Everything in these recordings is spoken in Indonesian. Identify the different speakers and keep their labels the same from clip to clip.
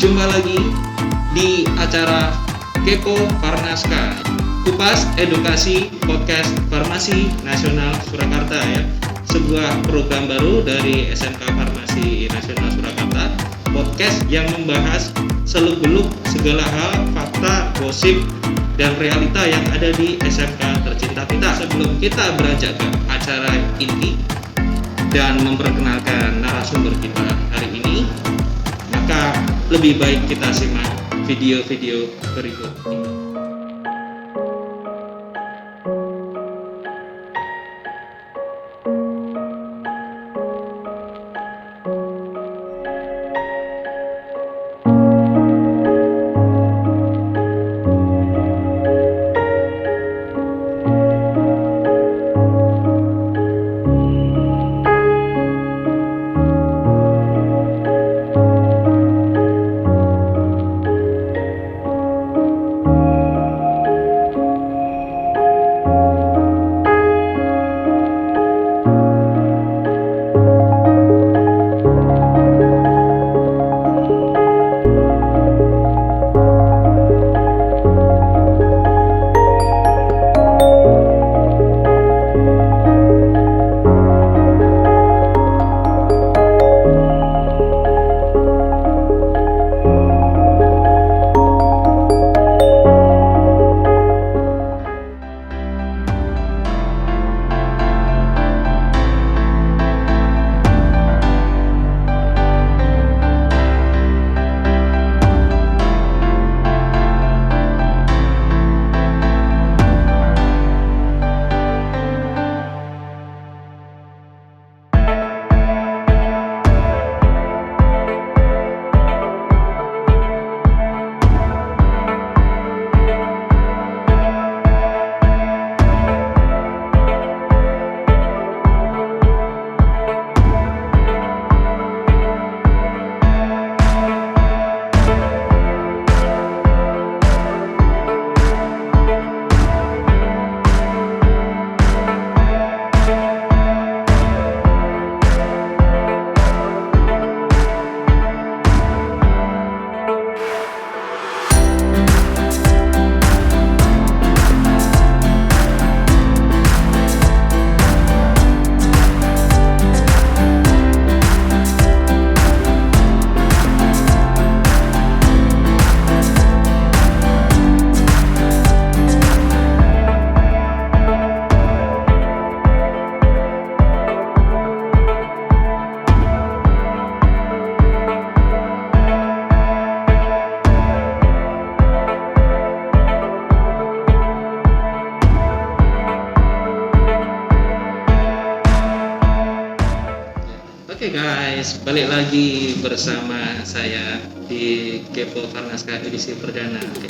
Speaker 1: jumpa lagi di acara Kepo Farnaska, Kupas Edukasi Podcast Farmasi Nasional Surakarta ya. Sebuah program baru dari SMK Farmasi Nasional Surakarta, podcast yang membahas seluk-beluk segala hal, fakta, gosip, dan realita yang ada di SMK tercinta kita. Sebelum kita beranjak ke acara inti dan memperkenalkan narasumber kita hari ini, maka lebih baik kita simak video-video berikut ini. Oke guys, balik lagi bersama saya di Kepo Farnaska edisi perdana. Oke.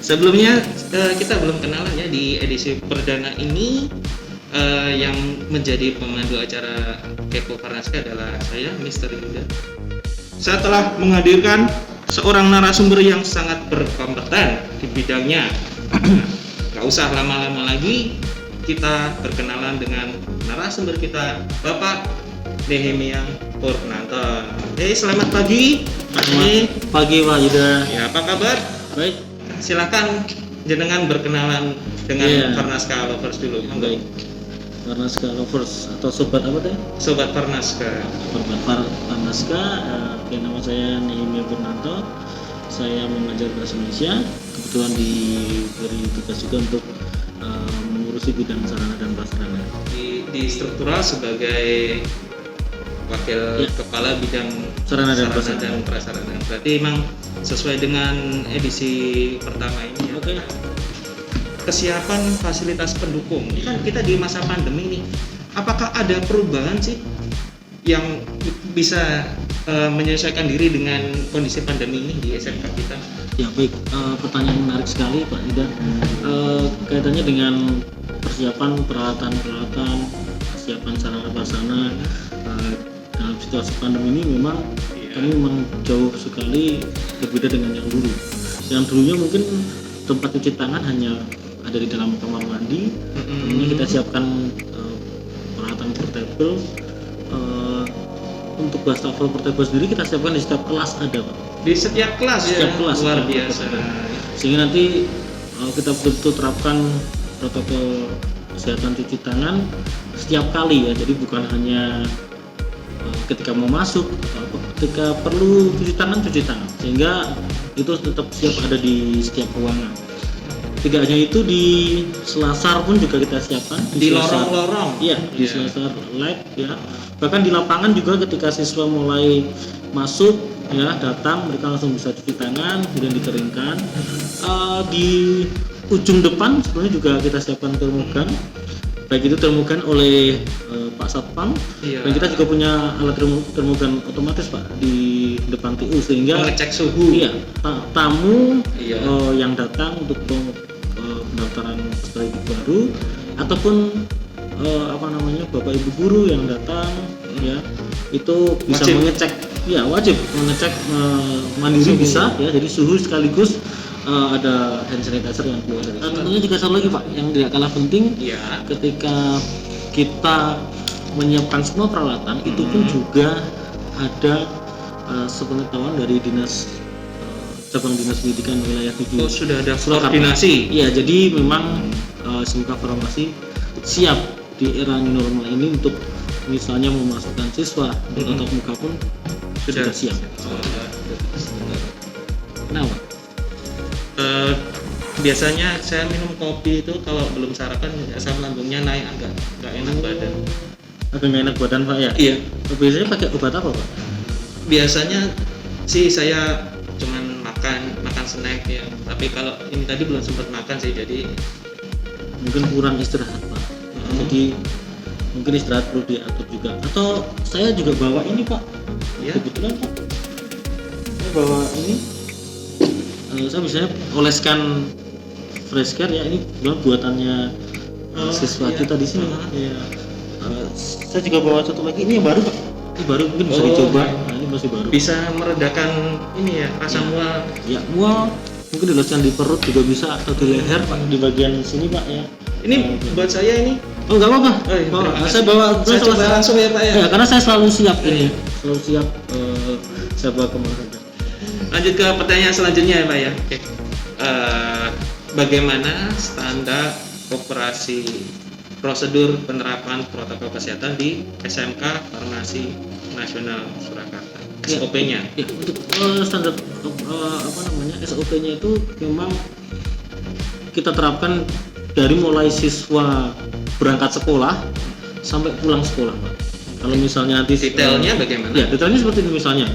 Speaker 1: Sebelumnya kita belum kenalan ya. Di edisi perdana ini yang menjadi pemandu acara Kepo Farnaska adalah saya, Mr. Yuda. Saya telah menghadirkan seorang narasumber yang sangat berkompeten di bidangnya. Gak usah lama-lama lagi, kita berkenalan dengan narasumber kita, Bapak Nehemia Purnanto. Selamat pagi.
Speaker 2: Pagi Pak Yuda.
Speaker 1: Ya, apa kabar?
Speaker 2: Baik.
Speaker 1: Silakan jenengan berkenalan dengan Farnaska Lovers dulu.
Speaker 2: Baik. Farnaska Lovers atau sobat apa teh?
Speaker 1: Sobat Farnaska.
Speaker 2: Sobat Farnaska. Nama saya Nehemia Purnanto. Saya mengajar bahasa Indonesia. Kebetulan diberi tugas juga untuk mengurusi bidang sarana dan prasarana.
Speaker 1: Di struktural sebagai wakil kepala bidang
Speaker 2: sarana dan
Speaker 1: prasarana. Berarti memang sesuai dengan edisi pertama ini ya.
Speaker 2: Oke.
Speaker 1: Kesiapan fasilitas pendukung. Ini kan kita di masa pandemi nih. Apakah ada perubahan sih yang bisa menyesuaikan diri dengan kondisi pandemi ini di SMK kita?
Speaker 2: Ya baik, pertanyaan menarik sekali Pak Yuda. Kaitannya dengan persiapan peralatan-peralatan, persiapan sarana prasarana. Dalam situasi pandemi ini memang kami memang jauh sekali berbeda dengan yang dulu. Yang dulunya mungkin tempat cuci tangan hanya ada di dalam kamar mandi. Ini kita siapkan peralatan portable. Untuk wastafel portable sendiri kita siapkan di setiap kelas ada Pak.
Speaker 1: di setiap kelas
Speaker 2: Setiap
Speaker 1: ya,
Speaker 2: kelas,
Speaker 1: luar
Speaker 2: setiap
Speaker 1: biasa.
Speaker 2: kelas. Sehingga nanti kita betul-betul terapkan protokol kesehatan cuci tangan setiap kali ya, jadi bukan hanya ketika mau masuk atau apa, ketika perlu cuci tangan, sehingga itu tetap siap ada di setiap ruangan. Tidak hanya itu, di selasar pun juga kita siapkan,
Speaker 1: Di
Speaker 2: selasar-
Speaker 1: lorong-lorong.
Speaker 2: iya, di
Speaker 1: Iya.
Speaker 2: selasar lab ya, bahkan di lapangan juga ketika siswa mulai masuk ya, datang mereka langsung bisa cuci tangan kemudian dikeringkan. Di ujung depan sebenarnya juga kita siapkan termogan, baik itu termogan oleh Pak Satpam,
Speaker 1: Iya.
Speaker 2: dan kita juga punya alat termogan otomatis Pak di depan TU, sehingga
Speaker 1: Mengecek suhu.
Speaker 2: iya, tamu
Speaker 1: Iya.
Speaker 2: yang datang untuk pendaftaran peserta didik baru ataupun Bapak Ibu guru yang datang ya, itu bisa
Speaker 1: Wajib.
Speaker 2: mengecek, ya wajib mengecek mandiri
Speaker 1: Suhu.
Speaker 2: bisa ya, jadi suhu sekaligus ada hand sanitizer yang keluar dari sini. Tentunya juga satu lagi Pak yang tidak kalah penting,
Speaker 1: Iya.
Speaker 2: ketika kita menyiapkan semua peralatan itu pun juga ada sepengetahuan dari dinas cabang dinas pendidikan wilayah 7
Speaker 1: Oh, sudah ada
Speaker 2: Surakarta.
Speaker 1: koordinasi.
Speaker 2: Iya, jadi memang SMK Farmasi siap di era new normal ini untuk misalnya memasukkan siswa untuk tatap muka pun sudah siap. Kenapa?
Speaker 1: Biasanya saya minum kopi itu kalau belum sarapan asam lambungnya naik, agak nggak enak badan.
Speaker 2: Agak nggak enak badan Pak ya?
Speaker 1: Iya.
Speaker 2: Biasanya pakai obat apa Pak?
Speaker 1: Biasanya sih saya cuman makan snack ya. Tapi kalau ini tadi belum sempat makan sih, jadi
Speaker 2: Mungkin kurang istirahat Pak. Jadi mungkin istirahat perlu diatur juga. Atau saya juga bawa ini Pak.
Speaker 1: ya.
Speaker 2: Kebetulan Pak, saya bawa ini. Saya biasanya oleskan fresh care ya, ini buatannya siswa
Speaker 1: iya.
Speaker 2: kita di sini. Iya. Saya juga bawa satu lagi, ini yang baru Pak. Ini baru, mungkin bisa dicoba. Nah, ini masih baru.
Speaker 1: Bisa meredakan ini ya, rasa mual.
Speaker 2: Ya, mual mungkin dioleskan di perut juga bisa, atau di leher Pak, di bagian sini Pak ya.
Speaker 1: Ini buat saya ini.
Speaker 2: Oh nggak apa-apa.
Speaker 1: Oh, iya,
Speaker 2: Bawa.
Speaker 1: terima kasih.
Speaker 2: Saya bawa.
Speaker 1: Saya coba langsung ya Pak ya.
Speaker 2: Ya, karena saya selalu siap ini, selalu siap. Saya bawa kemana-mana.
Speaker 1: Lanjut ke pertanyaan selanjutnya ya Pak ya. Oke. Bagaimana standar operasi prosedur penerapan protokol kesehatan di SMK Farmasi Nasional Surakarta?
Speaker 2: Ya.
Speaker 1: SOP-nya.
Speaker 2: Ya, untuk standar SOP-nya itu memang kita terapkan dari mulai siswa berangkat sekolah sampai pulang sekolah Pak. Kalau misalnya nanti
Speaker 1: Detailnya bagaimana?
Speaker 2: Ya, detailnya seperti ini misalnya.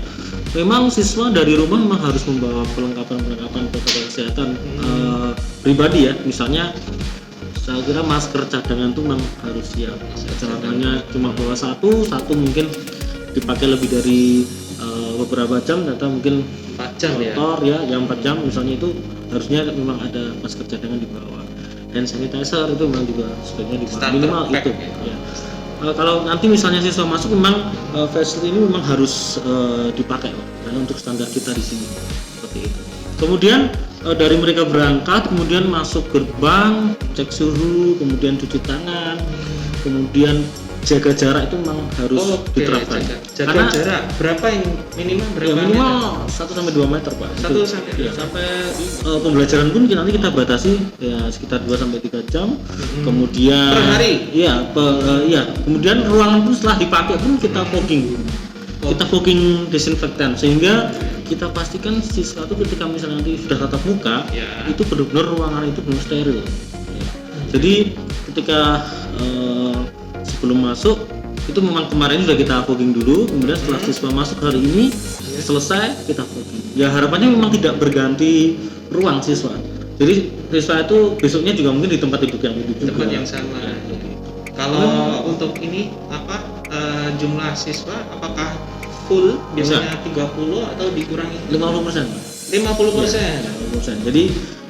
Speaker 2: Memang siswa dari rumah memang harus membawa perlengkapan protokol kesehatan pribadi ya. Misalnya saya kira masker cadangan itu memang harus siap. Cadangannya cuma bawa satu mungkin dipakai lebih dari beberapa jam, atau mungkin
Speaker 1: 4 jam ya.
Speaker 2: motor ya yang 4 jam misalnya, itu harusnya memang ada masker cadangan di bawah. Hand sanitizer itu memang juga sebaiknya dibawa
Speaker 1: Starter
Speaker 2: minimal
Speaker 1: pack
Speaker 2: itu.
Speaker 1: ya.
Speaker 2: Kalau nanti misalnya siswa masuk, memang face shield ini memang harus dipakai Pak, karena untuk standar kita di sini seperti itu. Kemudian dari mereka berangkat, kemudian masuk gerbang, cek suhu, kemudian cuci tangan, kemudian jaga jarak itu memang harus
Speaker 1: Oke,
Speaker 2: diterapkan.
Speaker 1: jaga
Speaker 2: Karena
Speaker 1: jarak berapa yang minimal berapa?
Speaker 2: ya minimal 1-2 meter Pak.
Speaker 1: 1
Speaker 2: Itu.
Speaker 1: sampai
Speaker 2: Ya, sampai pembelajaran pun nanti kita batasi ya sekitar 2-3 jam. Kemudian
Speaker 1: Per hari?
Speaker 2: Iya, kemudian ruangan pun setelah dipakai pun kita fogging. Kita fogging desinfektan, sehingga kita pastikan siswa itu ketika misalnya nanti sudah tatap muka,
Speaker 1: Ya.
Speaker 2: itu benar-benar ruangan itu benar steril. Ya. Jadi ketika sebelum masuk itu memang kemarin sudah kita fogging dulu, kemudian setelah siswa masuk hari ini selesai kita fogging. Ya harapannya memang tidak berganti ruang siswa. Jadi siswa itu besoknya juga mungkin di tempat duduk yang itu juga.
Speaker 1: Tempat yang sama. Kalau untuk ini apa jumlah siswa apakah full biasanya 30 atau dikurangi?
Speaker 2: 50%.
Speaker 1: 50%.
Speaker 2: 50%. Jadi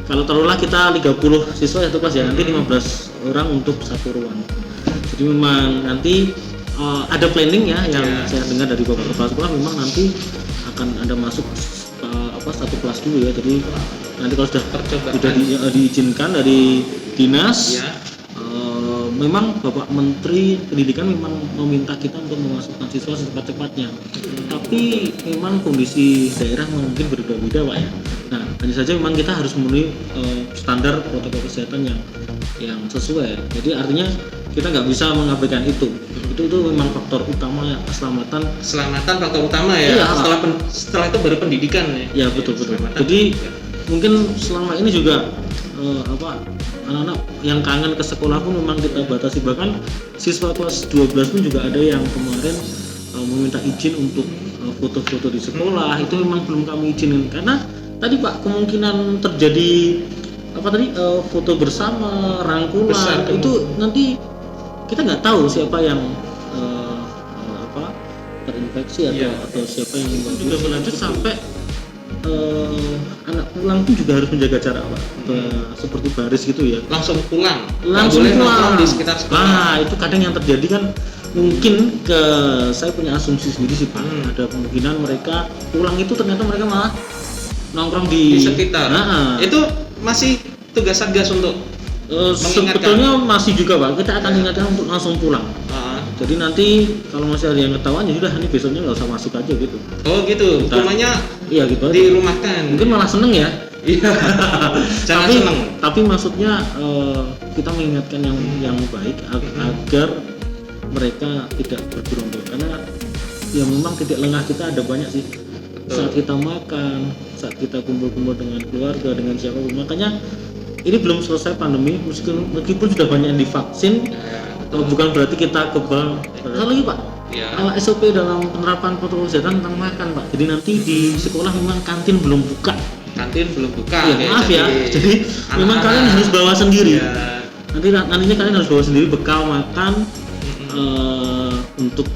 Speaker 2: kalau taruhlah kita 30 siswa satu kelas ya, nanti 15 orang untuk satu ruang. Jadi memang nanti ada planning ya yang saya dengar dari Bapak Kepala Sekolah, memang nanti akan ada masuk satu kelas dulu ya. Jadi nanti kalau sudah diizinkan dari dinas,
Speaker 1: Ya.
Speaker 2: memang Bapak Menteri Pendidikan memang meminta kita untuk memasukkan siswa secepat-cepatnya. Tapi tapi memang kondisi daerah mungkin berbeda-beda Pak ya. Nah, hanya saja memang kita harus memenuhi standar protokol kesehatan yang sesuai. Jadi artinya kita nggak bisa mengabaikan itu. Itu memang faktor utama ya, keselamatan.
Speaker 1: Keselamatan faktor utama ya.
Speaker 2: Iya,
Speaker 1: setelah itu baru pendidikan ya.
Speaker 2: Ya betul.
Speaker 1: Keselamatan.
Speaker 2: Jadi mungkin selama ini juga anak-anak yang kangen ke sekolah pun memang kita batasi, bahkan siswa kelas 12 pun juga ada yang kemarin meminta izin untuk foto-foto di sekolah. Itu memang belum kami izinin karena tadi Pak, kemungkinan terjadi foto bersama, rangkulan
Speaker 1: Besar,
Speaker 2: itu nanti kita nggak tahu siapa yang terinfeksi atau siapa yang juga berlanjut sampai anak pulang pun juga harus menjaga jarak Pak. Seperti baris gitu ya.
Speaker 1: Langsung pulang.
Speaker 2: Langsung
Speaker 1: boleh
Speaker 2: pulang
Speaker 1: nongkrong di sekitar sekolah.
Speaker 2: Nah, itu kadang yang terjadi kan mungkin saya punya asumsi sendiri sih Pak. Ada kemungkinan mereka pulang itu ternyata mereka malah nongkrong di
Speaker 1: sekitar. Itu masih tugas Satgas untuk
Speaker 2: sebetulnya masih juga Pak. Kita akan ingatkan untuk langsung pulang. Jadi nanti kalau masih ada yang ketahuan ya sudah, ini besoknya nggak usah masuk aja gitu.
Speaker 1: Oh gitu. Hukumannya
Speaker 2: iya gitu.
Speaker 1: Dirumahkan.
Speaker 2: Mungkin malah seneng ya.
Speaker 1: Iya. Jangan seneng.
Speaker 2: Tapi maksudnya kita mengingatkan yang baik agar mereka tidak bergerombol, karena ya memang titik lengah kita ada banyak sih. Saat kita makan, saat kita kumpul-kumpul dengan keluarga, dengan siapapun. Makanya ini belum selesai pandemi, meskipun sudah banyak yang divaksin, bukan berarti kita kebal. Satu lagi Pak, SOP dalam penerapan protokol kesehatan tentang makan Pak. Jadi nanti di sekolah memang kantin belum buka.
Speaker 1: Ya,
Speaker 2: maaf ya. Jadi memang kalian harus bawa sendiri. Nantinya kalian harus bawa sendiri bekal makan untuk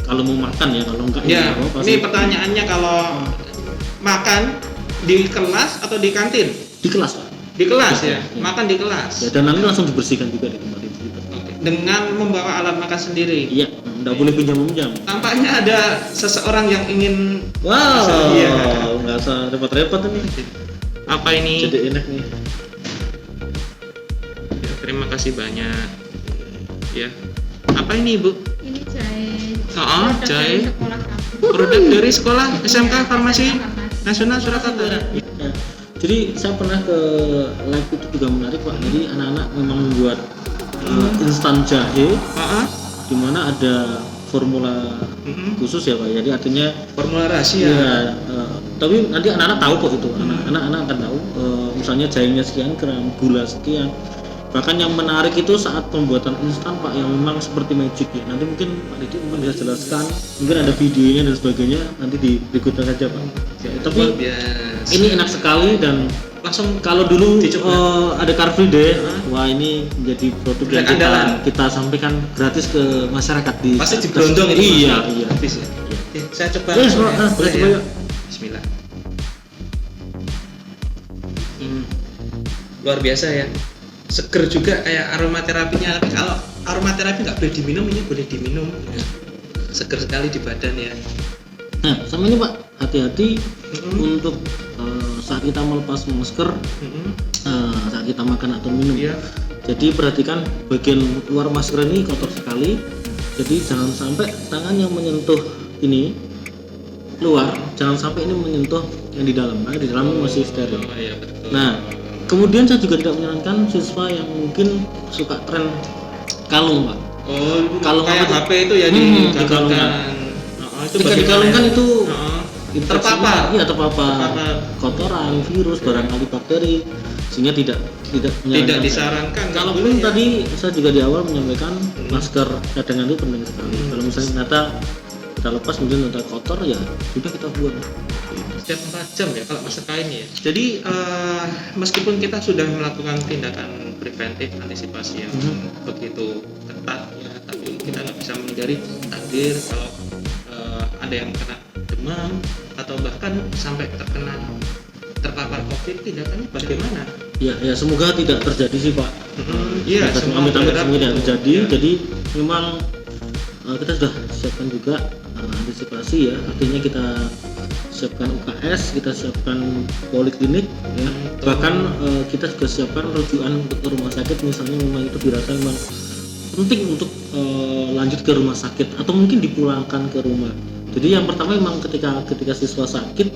Speaker 2: kalau mau makan ya, kalau enggak
Speaker 1: ya. Ini pertanyaannya, kalau makan di kelas atau di kantin?
Speaker 2: Di kelas Pak.
Speaker 1: Di kelas ya, makan di kelas.
Speaker 2: Ya, dan nanti langsung dibersihkan juga di tempat itu.
Speaker 1: Dengan membawa alat makan sendiri.
Speaker 2: Iya, nggak boleh pinjam-pinjam.
Speaker 1: Tampaknya ada seseorang yang ingin.
Speaker 2: Nggak usah repot-repot ini.
Speaker 1: Apa ini?
Speaker 2: Jadi enak nih.
Speaker 1: Ya, terima kasih banyak. Ya. Apa ini Bu?
Speaker 3: Ini jahe.
Speaker 1: Jahe.
Speaker 3: Dari sekolah kamu.
Speaker 1: Produk dari sekolah SMK Farmasi Nasional Surakarta.
Speaker 2: Ya. Jadi saya pernah ke live itu juga menarik Pak. Jadi anak-anak memang membuat instan jahe, di mana ada formula khusus ya Pak. Jadi artinya
Speaker 1: formula rahasia.
Speaker 2: Ya, tapi nanti anak-anak tahu kok itu. Anak-anak akan tahu. Misalnya jahenya sekian gram, gula sekian. Bahkan yang menarik itu saat pembuatan instan Pak, yang memang seperti magic ya. Nanti mungkin Pak Didi bisa jelaskan. Mungkin ada videonya dan sebagainya. Nanti di berikutnya saja Pak. Ya, tapi ini enak sekali dan langsung kalau dulu ada Car Free Day, wah ini menjadi produk yang kita sampaikan gratis ke masyarakat di.
Speaker 1: Pasti di Brondong itu.
Speaker 2: Iya.
Speaker 1: Habis ya. Oke, saya coba.
Speaker 2: Boleh coba.
Speaker 1: Bismillah. Luar biasa ya. Seger juga kayak aromaterapinya. Tapi kalau aromaterapi nggak boleh diminum, ini boleh diminum. Seger sekali di badan ya.
Speaker 2: Nah, sama ini Pak, hati-hati untuk saat kita melepas masker, saat kita makan atau minum. Jadi perhatikan bagian luar masker ini kotor sekali. Jadi jangan sampai tangan yang menyentuh ini luar, jangan sampai ini menyentuh yang di dalam. Nah, di dalam masih steril. Nah, kemudian saya juga tidak menyarankan siswa yang mungkin suka tren kalung Pak.
Speaker 1: Kalung kayak HP itu ya dikalungkan.
Speaker 2: Jika dikalungkan itu
Speaker 1: terpapar
Speaker 2: kotoran, virus, barangkali bakteri, sehingga tidak
Speaker 1: disarankan.
Speaker 2: Kalaupun tadi saya juga di awal menyampaikan masker cadangan itu penting sekali. Kalau misalnya ternyata kita lepas kemudian ternyata kotor, ya sudah kita buang.
Speaker 1: Setiap 4 jam ya kalau masker kain ya. Jadi meskipun kita sudah melakukan tindakan preventif antisipasi yang begitu ketat ya, tapi kita nggak bisa menghindari takdir kalau ada yang kena demam atau bahkan sampai terpapar COVID, tindakannya bagaimana?
Speaker 2: Ya semoga tidak terjadi sih Pak.
Speaker 1: Iya,
Speaker 2: semoga tidak terjadi. Jadi memang kita sudah siapkan juga antisipasi ya. Artinya kita siapkan UKS, kita siapkan poliklinik ya. Bahkan kita juga siapkan rujukan ke rumah sakit, misalnya memang itu dirasa memang penting untuk lanjut ke rumah sakit atau mungkin dipulangkan ke rumah. Jadi yang pertama memang ketika siswa sakit,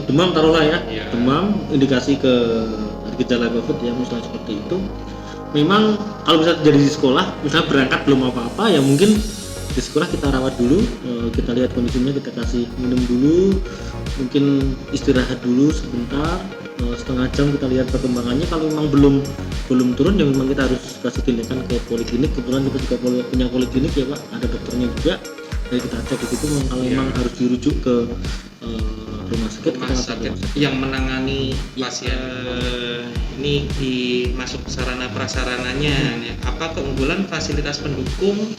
Speaker 2: demam taruhlah ya,
Speaker 1: Iya.
Speaker 2: demam indikasi ke gejala COVID ya, misalnya seperti itu. Memang kalau bisa jadi di sekolah, misalnya berangkat belum apa-apa ya mungkin di sekolah kita rawat dulu, kita lihat kondisinya, kita kasih minum dulu, mungkin istirahat dulu sebentar, setengah jam kita lihat perkembangannya. Kalau memang belum turun ya memang kita harus kasih tindakan ke poliklinik. Kebetulan kita juga punya poliklinik ya Pak, ada dokternya juga. Jadi kita cek di situ, kalau
Speaker 1: Iya.
Speaker 2: memang harus dirujuk ke rumah sakit,
Speaker 1: Rumah
Speaker 2: kita langsung ke
Speaker 1: sakit
Speaker 2: rumah sakit.
Speaker 1: yang menangani pasien ini masuk sarana prasarananya. Apa keunggulan fasilitas pendukung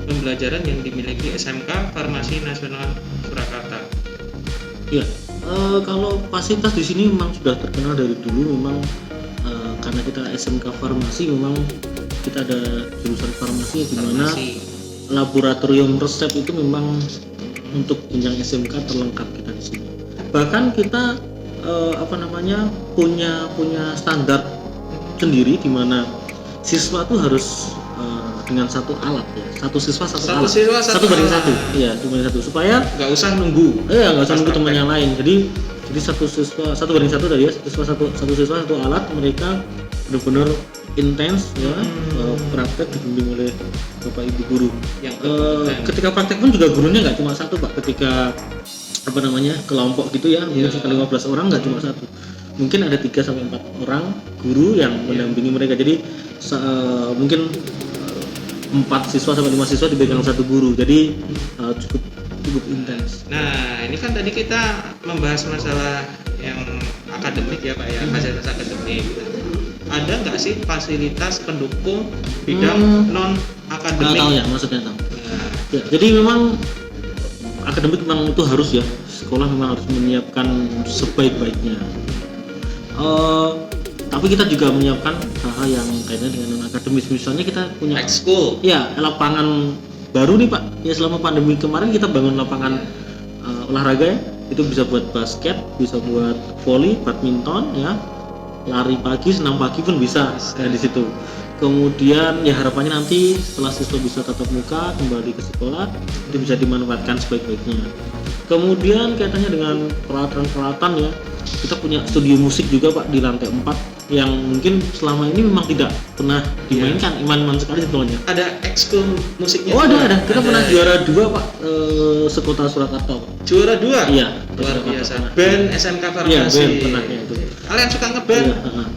Speaker 1: pembelajaran yang dimiliki SMK Farmasi Nasional Surakarta?
Speaker 2: Ya, kalau fasilitas di sini memang sudah terkenal dari dulu. Memang karena kita SMK Farmasi, memang kita ada jurusan farmasi di mana
Speaker 1: Farmasi.
Speaker 2: laboratorium resep itu memang untuk jenjang SMK terlengkap kita di sini. Bahkan kita punya standar sendiri di mana siswa tuh harus dengan satu alat ya, satu siswa satu
Speaker 1: Satu
Speaker 2: alat,
Speaker 1: siswa satu
Speaker 2: banding
Speaker 1: alat.
Speaker 2: satu, iya banding satu, supaya
Speaker 1: Nggak usah nunggu.
Speaker 2: nggak usah
Speaker 1: Pas
Speaker 2: nunggu teman
Speaker 1: praktek.
Speaker 2: yang lain. Jadi satu siswa satu banding satu tadi ya, satu siswa satu alat. Mereka benar-benar intens ya, praktek dibimbing oleh bapak ibu guru.
Speaker 1: Yang
Speaker 2: Ketika praktek pun juga gurunya nggak cuma satu Pak. Ketika kelompok gitu ya, mungkin
Speaker 1: Iya.
Speaker 2: sekitar 15 orang, nggak cuma satu, mungkin ada 3 sampai 4 orang guru yang mendampingi mereka. Jadi mungkin 4 siswa sampai 5 siswa dipegang satu guru. Jadi cukup intens.
Speaker 1: Nah, ini kan tadi kita membahas masalah yang akademik ya Pak ya, fasilitas akademik. Ada nggak sih fasilitas pendukung bidang non akademik?
Speaker 2: Tahu ya maksudnya tahu.
Speaker 1: Nah,
Speaker 2: Ya, jadi memang akademik memang itu harus ya, sekolah memang harus menyiapkan sebaik-baiknya. Tapi kita juga menyiapkan hal-hal yang kaitannya dengan non akademis. Misalnya kita punya
Speaker 1: ekskul.
Speaker 2: ya lapangan baru nih Pak. Ya selama pandemi kemarin kita bangun lapangan olahraga ya. Itu bisa buat basket, bisa buat volley, badminton ya. Lari pagi, senam pagi pun bisa ya, di situ. Kemudian ya harapannya nanti setelah siswa bisa tatap muka kembali ke sekolah, itu bisa dimanfaatkan sebaik-baiknya. Kemudian kaitannya dengan peralatan-peralatan ya, kita punya studio musik juga Pak di lantai 4 yang mungkin selama ini memang tidak pernah dimainkan. Iman-iman sekali sebetulnya.
Speaker 1: Ada ekskul musiknya?
Speaker 2: Oh ada. Kita
Speaker 1: Ada.
Speaker 2: pernah juara 2 Pak, sekota Surakarta Pak.
Speaker 1: Juara 2?
Speaker 2: Iya.
Speaker 1: Luar
Speaker 2: Surakarta
Speaker 1: biasa.
Speaker 2: pernah.
Speaker 1: Band SMK Farmasi.
Speaker 2: Iya, band pernah ya itu.
Speaker 1: Kalian suka ngeband?
Speaker 2: Iya, heeh.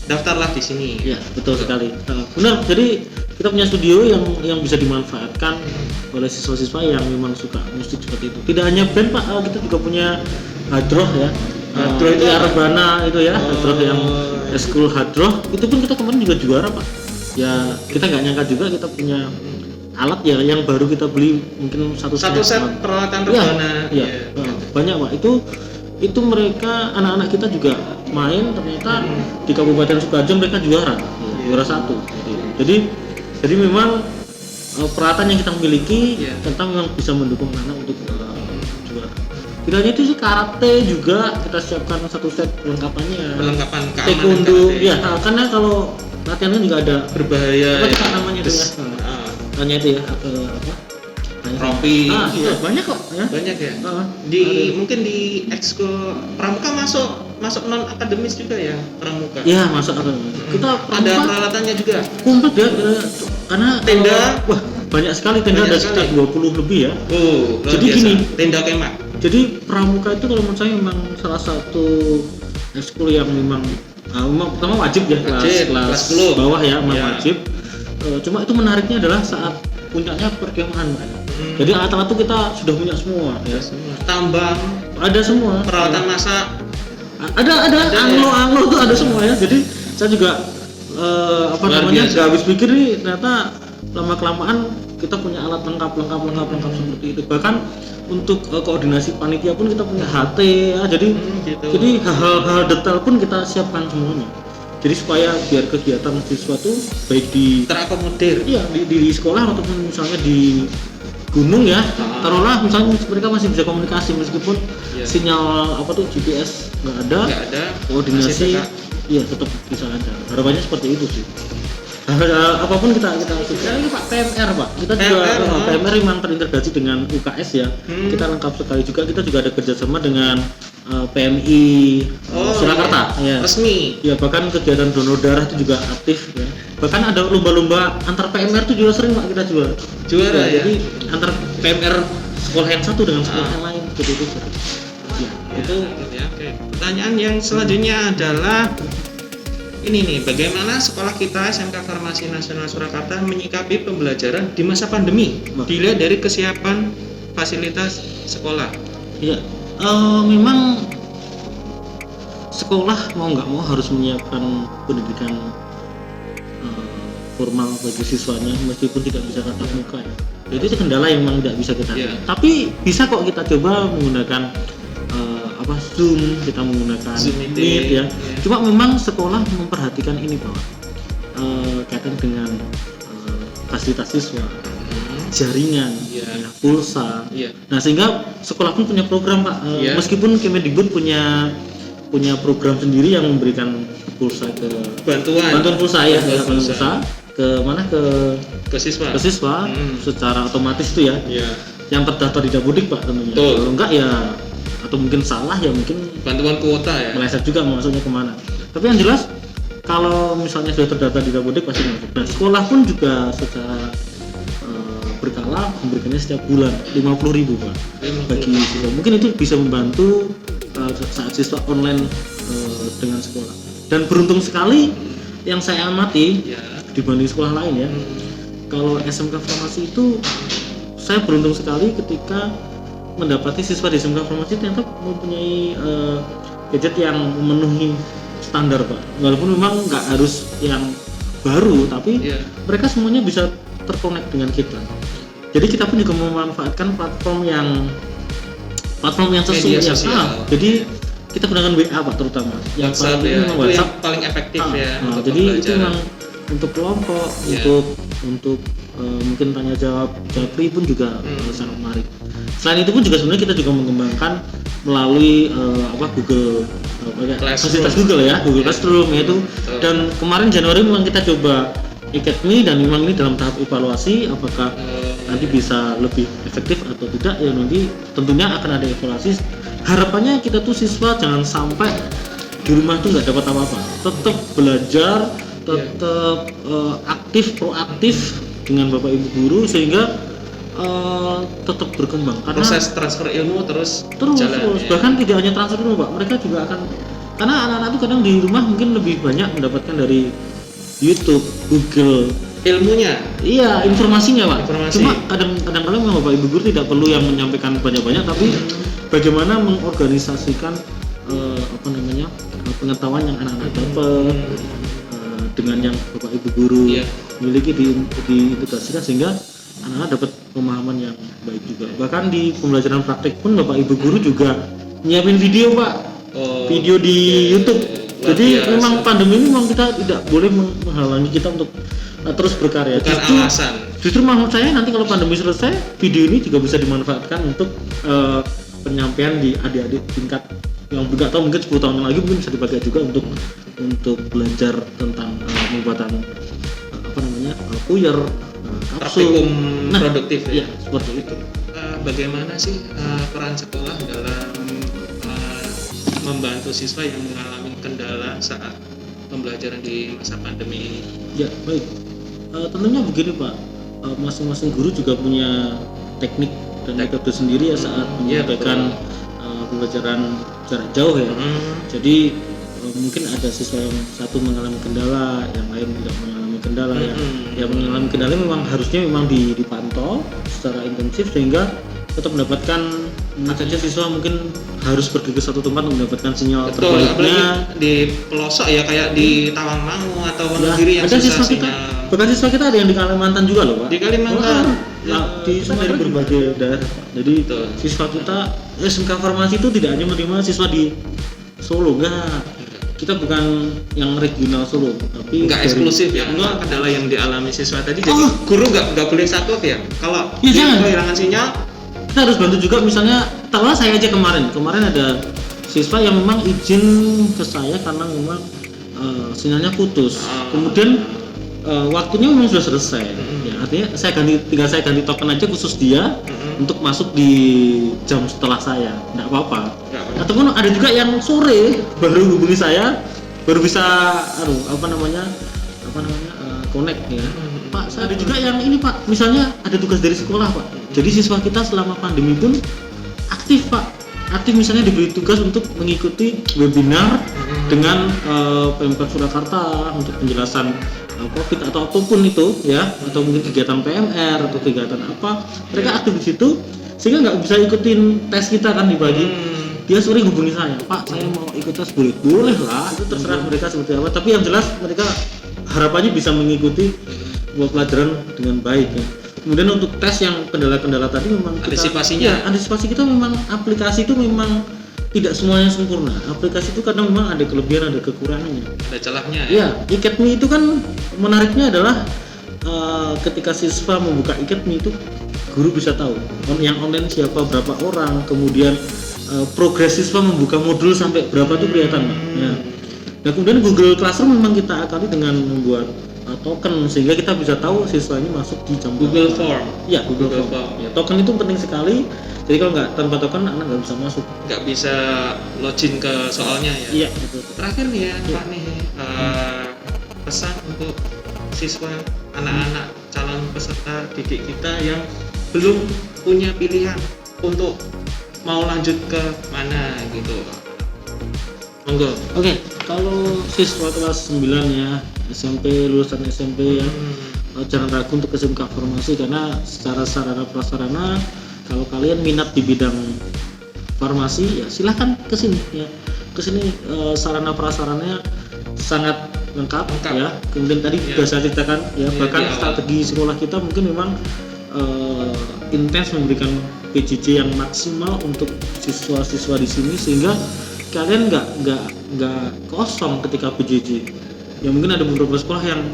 Speaker 1: Daftarlah di sini.
Speaker 2: Ya betul sekali. Benar. Jadi kita punya studio yang bisa dimanfaatkan oleh siswa-siswa yang memang suka musik seperti itu. Tidak hanya band Pak, kita juga punya hadroh ya.
Speaker 1: Hadroh itu
Speaker 2: ya
Speaker 1: apa?
Speaker 2: rebana itu ya, hadroh yang eskul hadroh. Itu pun kita kemarin juga juara Pak. Ya kita nggak nyangka juga kita punya alat ya yang baru kita beli mungkin satu
Speaker 1: Set peralatan
Speaker 2: Iya,
Speaker 1: rebana.
Speaker 2: iya. Banyak Pak. Itu mereka anak-anak kita juga main, ternyata di Kabupaten Sukoharjo mereka juara 1. Jadi memang peralatan yang kita miliki tentang memang bisa mendukung anak untuk juara. Tidak hanya itu sih, karate juga kita siapkan satu set perlengkapannya.
Speaker 1: Perlengkapan keamanan
Speaker 2: Taekwondo,
Speaker 1: karate.
Speaker 2: ya karena kalau latihannya juga ada
Speaker 1: Berbahaya.
Speaker 2: apa
Speaker 1: ya.
Speaker 2: namanya itu ya? Tanya itu ya apa?
Speaker 1: Rompi.
Speaker 2: Iya, banyak kok ya.
Speaker 1: Banyak ya.
Speaker 2: Ada.
Speaker 1: Mungkin di ekskul pramuka masuk non akademis juga ya, pramuka.
Speaker 2: Ya masuk akal. Kita
Speaker 1: Ada
Speaker 2: pramuka
Speaker 1: peralatannya juga.
Speaker 2: komplit ya, karena
Speaker 1: Tenda.
Speaker 2: wah banyak sekali tenda,
Speaker 1: Banyak
Speaker 2: ada sekitar
Speaker 1: sekali.
Speaker 2: 20 lebih ya.
Speaker 1: Oh, luar
Speaker 2: Jadi
Speaker 1: biasa.
Speaker 2: gini.
Speaker 1: Tenda kemah.
Speaker 2: Jadi pramuka itu kalau menurut saya memang salah satu ekskul yang memang pertama wajib ya,
Speaker 1: Wajib, kelas 10.
Speaker 2: bawah ya, memang
Speaker 1: Ya.
Speaker 2: wajib. Cuma itu menariknya adalah saat puncaknya perkemahan Pak. Jadi alat-alat itu kita sudah punya semua ya.
Speaker 1: Tambang,
Speaker 2: Ada semua.
Speaker 1: peralatan masak.
Speaker 2: Ada
Speaker 1: ya?
Speaker 2: anglo tuh ada semua ya. Jadi saya juga
Speaker 1: Luar biasa.
Speaker 2: nggak habis pikir nih, ternyata lama kelamaan kita punya alat lengkap seperti itu. Bahkan untuk koordinasi panitia pun kita punya HT ya. Jadi
Speaker 1: Gitu.
Speaker 2: jadi hal-hal detail pun kita siapkan semuanya. Jadi supaya biar kegiatan siswa tuh baik di
Speaker 1: Terakomodir.
Speaker 2: di sekolah ataupun misalnya di gunung ya, taruhlah misalnya mereka masih bisa komunikasi meskipun
Speaker 1: Iya.
Speaker 2: sinyal GPS nggak ada,
Speaker 1: Nggak ada.
Speaker 2: koordinasi
Speaker 1: masih tetap.
Speaker 2: iya tetap bisa ada. Harapannya seperti itu sih. apapun kita ini Pak PMR Pak, kita juga PMR memang terintegrasi dengan UKS ya. Kita lengkap sekali juga, kita juga ada kerjasama dengan PMI Surakarta ya.
Speaker 1: Resmi
Speaker 2: Ya, bahkan kegiatan donor darah itu juga aktif ya. Bahkan ada lomba-lomba antar PMR itu juga sering Pak kita juara ya. Jadi antar PMR sekolah yang satu dengan sekolah yang lain gitu itu sering. Ya, itu
Speaker 1: ya. Oke. Pertanyaan yang selanjutnya adalah ini nih, bagaimana sekolah kita SMK Farmasi Nasional Surakarta menyikapi pembelajaran di masa pandemi dilihat dari kesiapan fasilitas sekolah?
Speaker 2: ya memang sekolah mau nggak mau harus menyiapkan pendidikan formal bagi siswanya meskipun tidak bisa tatap muka ya. Jadi itu kendala yang memang tidak bisa kita tapi bisa kok kita coba menggunakan Zoom, kita menggunakan Meet ya. Cuma memang sekolah memperhatikan ini bahwa kaitan dengan fasilitas siswa, jaringan, pulsa. Nah, sehingga sekolah pun punya program Pak. Meskipun Kemendikbud punya program sendiri yang memberikan pulsa ke bantuan pulsa ya, pulsa ke mana ke siswa secara otomatis itu ya. Yang terdaftar di Dapodik Pak tentunya. Kalau enggak ya atau mungkin salah ya mungkin
Speaker 1: bantuan kuota ya,
Speaker 2: meleset juga masuknya kemana. Tapi yang jelas kalau misalnya sudah terdaftar di Dapodik pasti masuk. Nah, sekolah pun juga secara berkala memberikannya setiap bulan 50.000 Pak bagi siswa. Mungkin itu bisa membantu saat siswa online dengan sekolah. Dan beruntung sekali yang saya amati dibanding sekolah lain ya. Kalau SMK Farmasi itu saya beruntung sekali ketika mendapati siswa di SMK Farmasi ternyata mempunyai gadget yang memenuhi standar Pak. Walaupun memang nggak harus yang baru, tapi mereka semuanya bisa terkonek dengan kita. Jadi kita pun juga memanfaatkan platform yang sesuai ya. Jadi kita gunakan WA Pak terutama.
Speaker 1: WhatsApp ya. Itu yang paling efektif ya.
Speaker 2: Jadi itu memang untuk kelompok, untuk mungkin tanya jawab pun juga sangat menarik. Selain itu pun juga sebenarnya kita juga mengembangkan melalui Google fasilitas Google ya, Google Classroom yaitu. Dan kemarin Januari memang kita coba Academy dan memang ini dalam tahap evaluasi apakah nanti bisa lebih efektif atau tidak ya, nanti tentunya akan ada evaluasi. Harapannya kita tuh siswa jangan sampai di rumah tuh nggak dapat apa-apa, tetap belajar, tetap proaktif dengan Bapak Ibu guru sehingga tetap berkembang karena
Speaker 1: proses transfer ilmu terus jalan.
Speaker 2: Bahkan tidak hanya transfer ilmu Pak, mereka juga akan, karena anak-anak itu kadang di rumah mungkin lebih banyak mendapatkan dari YouTube, Google
Speaker 1: ilmunya.
Speaker 2: Iya, informasinya Pak. Cuma kadang-kadang memang Bapak Ibu guru tidak perlu yang menyampaikan banyak-banyak, tapi bagaimana mengorganisasikan pengetahuan yang anak-anak dapat dengan yang Bapak Ibu guru miliki diintegrasikan sehingga anak-anak dapat pemahaman yang baik juga. Bahkan di pembelajaran praktik pun Bapak Ibu guru juga nyiapin video Pak, video di YouTube. Jadi memang pandemi ini memang kita tidak boleh menghalangi kita untuk terus berkarya.
Speaker 1: Bukan alasan.
Speaker 2: Justru menurut saya nanti kalau pandemi selesai, video ini juga bisa dimanfaatkan untuk penyampaian di adik-adik tingkat yang nggak tahu mungkin 10 tahun lagi mungkin bisa dipakai juga untuk belajar tentang pembuatan puyer,
Speaker 1: praktikum produktif ya.
Speaker 2: Seperti itu.
Speaker 1: Bagaimana sih peran sekolah dalam membantu siswa yang mengalami kendala saat pembelajaran di masa pandemi ini?
Speaker 2: Ya baik, tentunya begini Pak, masing-masing guru juga punya teknik dan metode sendiri ya saat menyampaikan pembelajaran jarak jauh ya. Jadi mungkin ada siswa yang satu mengalami kendala, yang lain tidak mengalami kendala ya. Yang mengalami kendala memang harusnya dipantau secara intensif sehingga tetap mendapatkan saja siswa mungkin harus pergi ke satu tempat untuk mendapatkan sinyal terbaiknya
Speaker 1: di pelosok ya, kayak di Tawangmangu atau Wonogiri yang
Speaker 2: ada
Speaker 1: susah
Speaker 2: siswa kita, bahkan siswa kita ada yang di Kalimantan juga loh Pak.
Speaker 1: Di Kalimantan.
Speaker 2: Di dari berbagai daerah. Jadi siswa kita SMK Farmasi itu tidak hanya menerima siswa di Solo, enggak. Kita bukan yang regional Solo, tapi
Speaker 1: enggak eksklusif ya. Enggak kendala yang dialami siswa tadi. Jadi guru enggak boleh saklek ya. Kalau kehilangan sinyal,
Speaker 2: kita harus bantu juga. Misalnya, taruhlah saya aja kemarin ada siswa yang memang izin ke saya karena memang sinyalnya putus. Kemudian waktunya memang sudah selesai. Ya, artinya tinggal saya ganti token aja khusus dia untuk masuk di jam setelah saya, nggak apa-apa. Ataupun ada juga yang sore baru hubungi saya, baru bisa connect ya. Pak, saya ada juga yang ini Pak, misalnya ada tugas dari sekolah Pak. Jadi siswa kita selama pandemi pun aktif Pak, aktif misalnya diberi tugas untuk mengikuti webinar dengan Pemkab Surakarta untuk penjelasan COVID atau apapun itu ya, atau mungkin kegiatan PMR atau kegiatan apa, mereka aktif di situ sehingga nggak bisa ikutin tes kita kan dibagi. Dia sore hubungi saya, Pak saya mau ikut tes, boleh lah, itu terserah mereka seperti apa, tapi yang jelas mereka harapannya bisa mengikuti pelajaran dengan baik ya. Kemudian untuk tes yang kendala-kendala tadi memang antisipasi kita memang aplikasi itu memang tidak semuanya sempurna. Aplikasi itu kadang memang ada kelebihan, ada kekurangannya.
Speaker 1: Ada celahnya ya.
Speaker 2: Iya, Icatme itu kan menariknya adalah ketika siswa membuka Icatme itu guru bisa tahu yang online siapa, berapa orang, kemudian progres siswa membuka modul sampai berapa itu kelihatan Pak. Ya. Nah kemudian Google Classroom memang kita akali dengan membuat token sehingga kita bisa tahu siswa ini masuk di jam
Speaker 1: Google Form.
Speaker 2: Ya Google Form. Ya, token itu penting sekali. Jadi kalau nggak tanpa token anak nggak bisa masuk.
Speaker 1: Nggak bisa login ke soalnya ya.
Speaker 2: Iya betul.
Speaker 1: Terakhir nih ya Pak nih pesan untuk siswa, anak-anak calon peserta didik kita yang belum punya pilihan untuk mau lanjut ke mana gitu. Monggo.
Speaker 2: Oke, kalau siswa kelas 9 ya, SMP, lulusan SMP ya, jangan ragu untuk SMK Farmasi karena secara sarana prasarana kalau kalian minat di bidang farmasi ya silahkan ke sini ya. Ke sini sarana prasarananya sangat lengkap ya. Kemudian tadi juga saya ceritakan ya, bahkan strategi sekolah kita mungkin memang intens memberikan PJJ yang maksimal untuk siswa-siswa di sini sehingga kalian nggak kosong ketika PJJ. Ya mungkin ada beberapa sekolah yang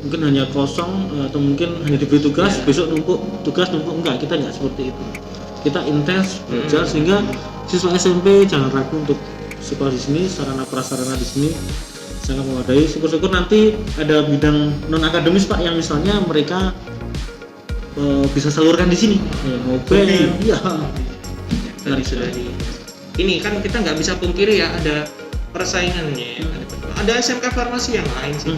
Speaker 2: mungkin hanya kosong atau mungkin hanya diberi tugas besok numpuk enggak, kita nggak seperti itu. Kita intens belajar sehingga siswa SMP jangan ragu untuk sekolah di sini, sarana prasarana di sini sangat memadai. Syukur-syukur nanti ada bidang non akademis Pak yang misalnya mereka bisa salurkan di sini. Ya, mobil, iya.
Speaker 1: Tadi sudah ini kan kita nggak bisa pungkiri ya ada persaingannya. Ada SMK Farmasi yang lain sih.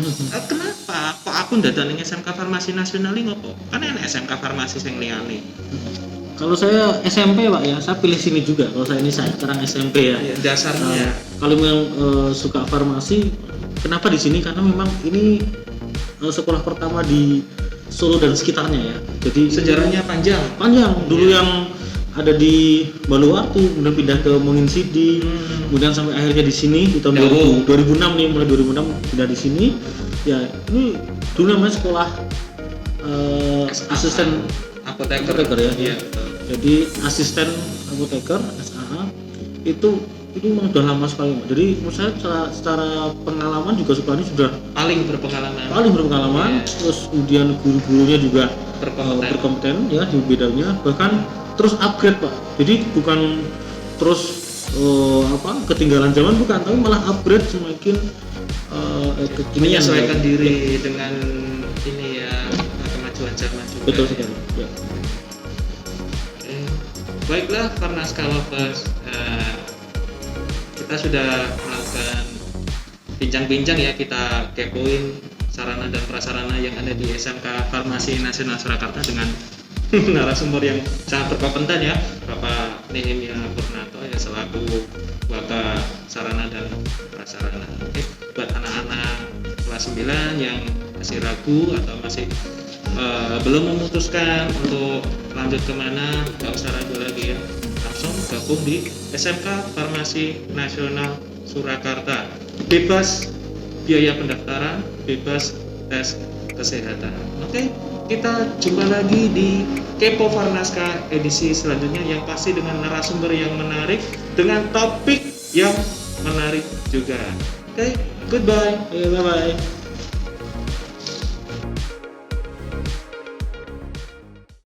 Speaker 1: Kenapa? Kok aku datangi SMK Farmasi Nasional ini ngopo? Kan enak SMK Farmasi yang liyane.
Speaker 2: Kalau saya SMP Pak ya, saya pilih sini juga. Kalau saya sekarang SMP ya.
Speaker 1: Dasarnya.
Speaker 2: Kalau memang suka farmasi, kenapa di sini? Karena memang ini sekolah pertama di Solo dan sekitarnya ya. Jadi
Speaker 1: sejarahnya panjang.
Speaker 2: Dulu yang ada di Baluwatu, kemudian pindah ke Mungin Sidi, kemudian sampai akhirnya di sini di tahun 2006 nih, mulai 2006 pindah di sini. Ya ini dulu namanya sekolah asisten apoteker ya.
Speaker 1: Iya.
Speaker 2: Jadi asisten apoteker SAA itu memang sudah lama sekali. Jadi menurut saya secara pengalaman juga sekolah ini sudah
Speaker 1: paling berpengalaman. Yeah.
Speaker 2: Terus kemudian guru-gurunya juga berkompeten ya di bidangnya, bahkan terus upgrade Pak. Jadi bukan terus ketinggalan zaman, bukan, tapi malah upgrade semakin
Speaker 1: menyesuaikan diri dengan ini ya, kemajuan zaman juga.
Speaker 2: Betul sekali. Ya.
Speaker 1: Baiklah Farnaska Lovers, kita sudah melakukan bincang-bincang ya, kita kepoin sarana dan prasarana yang ada di SMK Farmasi Nasional Surakarta dengan narasumber yang sangat berkompeten ya, Bapak Nehemia Purnato ya selaku Waka Sarana dan Prasarana. Oke, buat anak-anak kelas 9 yang masih ragu atau masih belum memutuskan untuk lanjut kemana, nggak usah ragu lagi ya, langsung gabung di SMK Farmasi Nasional Surakarta. Bebas biaya pendaftaran, bebas tes kesehatan. Oke, kita jumpa lagi di Kepo Farnaska edisi selanjutnya yang pasti dengan narasumber yang menarik, dengan topik yang menarik juga. Oke, goodbye.
Speaker 2: Bye bye.